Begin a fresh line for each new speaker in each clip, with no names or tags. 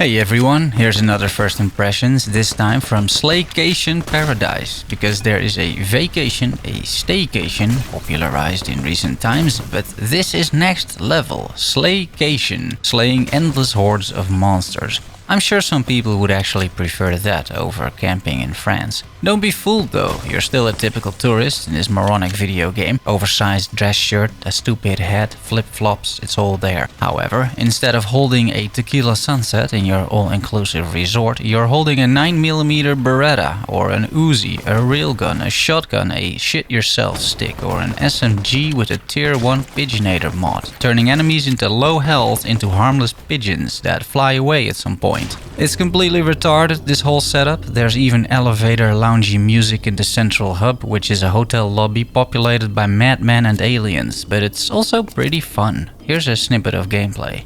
Hey everyone, here's another first impressions, this time from Slaycation Paradise, because there is a vacation, a staycation, popularized in recent times, but this is next level, Slaycation, slaying endless hordes of monsters. I'm sure some people would actually prefer that over camping in France. Don't be fooled though, you're still a typical tourist in this moronic video game. Oversized dress shirt, a stupid hat, flip-flops, it's all there. However, instead of holding a tequila sunset in your all-inclusive resort, you're holding a 9mm beretta, or an Uzi, a railgun, a shotgun, a shit-yourself stick, or an SMG with a tier 1 pigeonator mod, turning enemies into low health into harmless pigeons that fly away at some point. It's completely retarded, this whole setup. There's even elevator loungy music in the central hub, which is a hotel lobby populated by madmen and aliens, but it's also pretty fun. Here's a snippet of gameplay.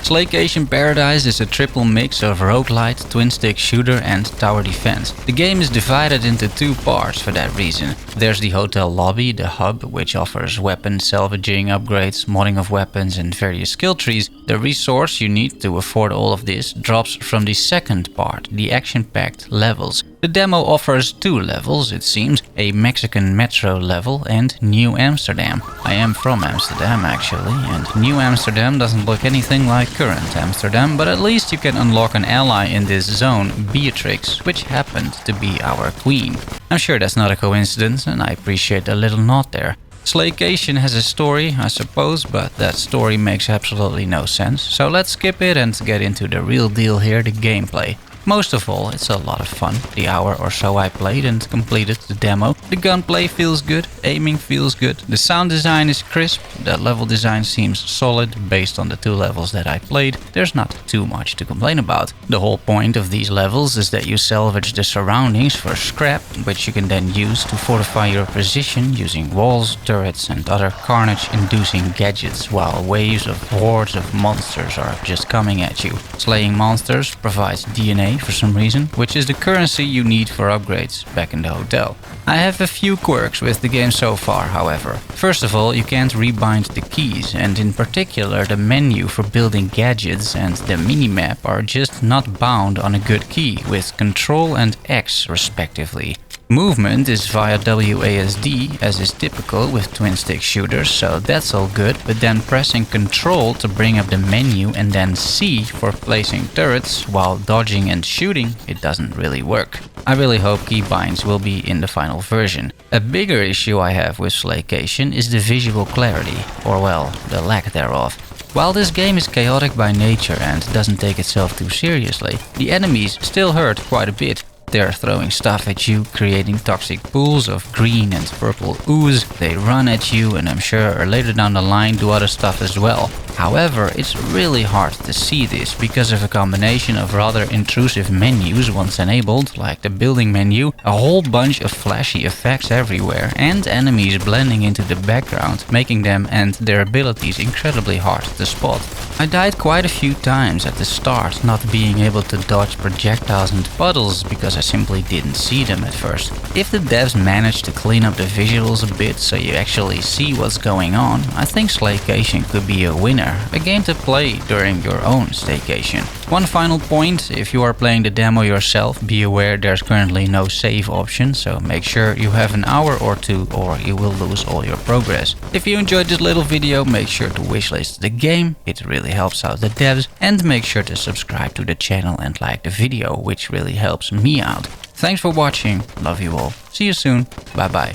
Slaycation Paradise is a triple mix of roguelite, twin-stick shooter and tower defense. The game is divided into two parts for that reason. There's the hotel lobby, the hub, which offers weapon salvaging, upgrades, modding of weapons and various skill trees. The resource you need to afford all of this drops from the second part, the action-packed levels. The demo offers two levels, it seems, a Mexican metro level and New Amsterdam. I am from Amsterdam actually, and New Amsterdam doesn't look anything like current Amsterdam, but at least you can unlock an ally in this zone, Beatrix, which happened to be our queen. I'm sure that's not a coincidence, and I appreciate a little nod there. Slaycation has a story, I suppose, but that story makes absolutely no sense, so let's skip it and get into the real deal here, the gameplay. Most of all, it's a lot of fun. The hour or so I played and completed the demo. The gunplay feels good, aiming feels good, the sound design is crisp, the level design seems solid based on the two levels that I played. There's not too much to complain about. The whole point of these levels is that you salvage the surroundings for scrap, which you can then use to fortify your position using walls, turrets and other carnage-inducing gadgets, while waves of hordes of monsters are just coming at you. Slaying monsters provides DNA for some reason, which is the currency you need for upgrades back in the hotel. I have a few quirks with the game so far, however. First of all, you can't rebind the keys, and in particular the menu for building gadgets and the minimap are just not bound on a good key, with Ctrl and X respectively. Movement is via WASD, as is typical with twin-stick shooters, so that's all good, but then pressing Ctrl to bring up the menu and then C for placing turrets while dodging and shooting, it doesn't really work. I really hope keybinds will be in the final version. A bigger issue I have with Slaycation is the visual clarity, or well, the lack thereof. While this game is chaotic by nature and doesn't take itself too seriously, the enemies still hurt quite a bit. They're throwing stuff at you, creating toxic pools of green and purple ooze. They run at you and I'm sure later down the line do other stuff as well. However, it's really hard to see this because of a combination of rather intrusive menus once enabled, like the building menu, a whole bunch of flashy effects everywhere, and enemies blending into the background, making them and their abilities incredibly hard to spot. I died quite a few times at the start, not being able to dodge projectiles and puddles because I simply didn't see them at first. If the devs managed to clean up the visuals a bit so you actually see what's going on, I think Slaycation could be a winner, a game to play during your own staycation. One final point, if you are playing the demo yourself, be aware there's currently no save option, so make sure you have an hour or two or you will lose all your progress. If you enjoyed this little video, make sure to wishlist the game, it really helps out the devs, and make sure to subscribe to the channel and like the video, which really helps me out. Thanks for watching, love you all, see you soon, bye bye.